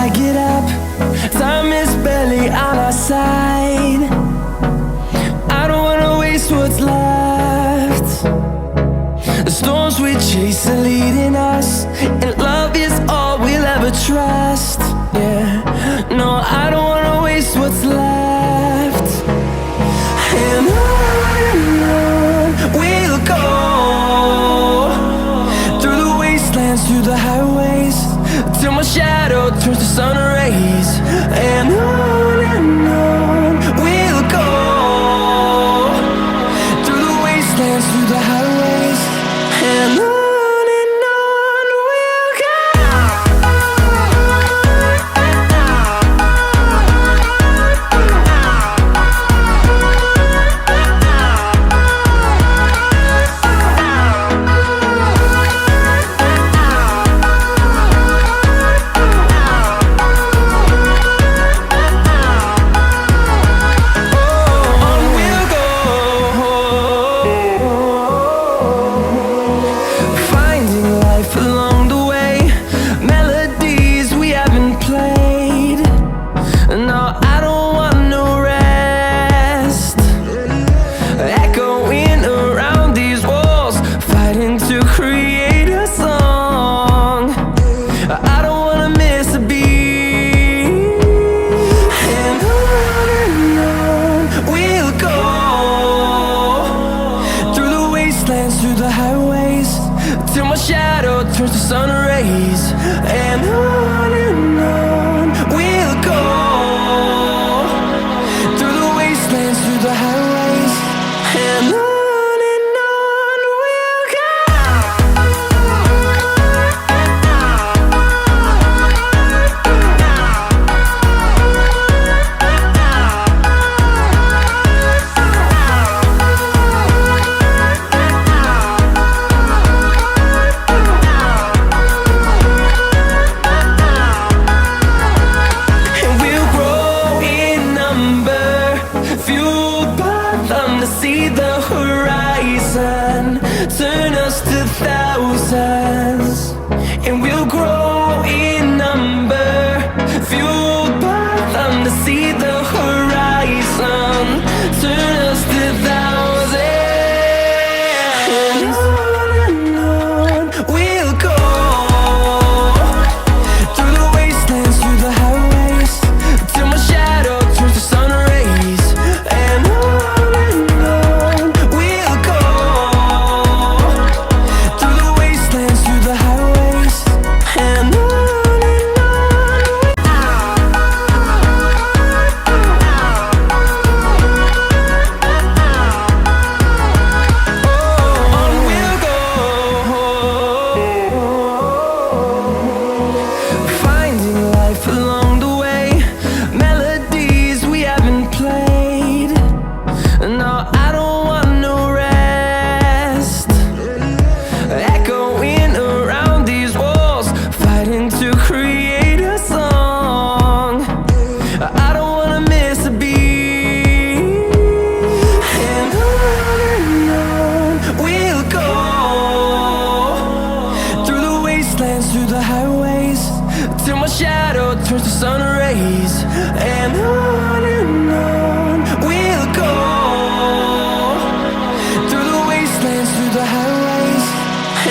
I get up, time is barely on our side. I don't wanna waste what's left. The storms we chase are leading us, and love is all we'll ever trust. Yeah, no, I don't wanna waste what's left. And on we'll go, through the wastelands, through the highways, till my shadow turns to sun rays. And on we'll go, through the wastelands, through the highways, and on we'll go. Along the way, melodies we haven't played. No, I don't want no rest. Echoing around these walls, fighting to create a song. I don't wanna miss a beat. And on we'll go, through the wastelands, through the highways, till my shadow turns to sun rays. And on we'll go, through the wastelands, through the highways, and on we'll go. See the horizon turn us to thousands, and we'll grow in number, fueled by them to see the horizon turn us to thousands.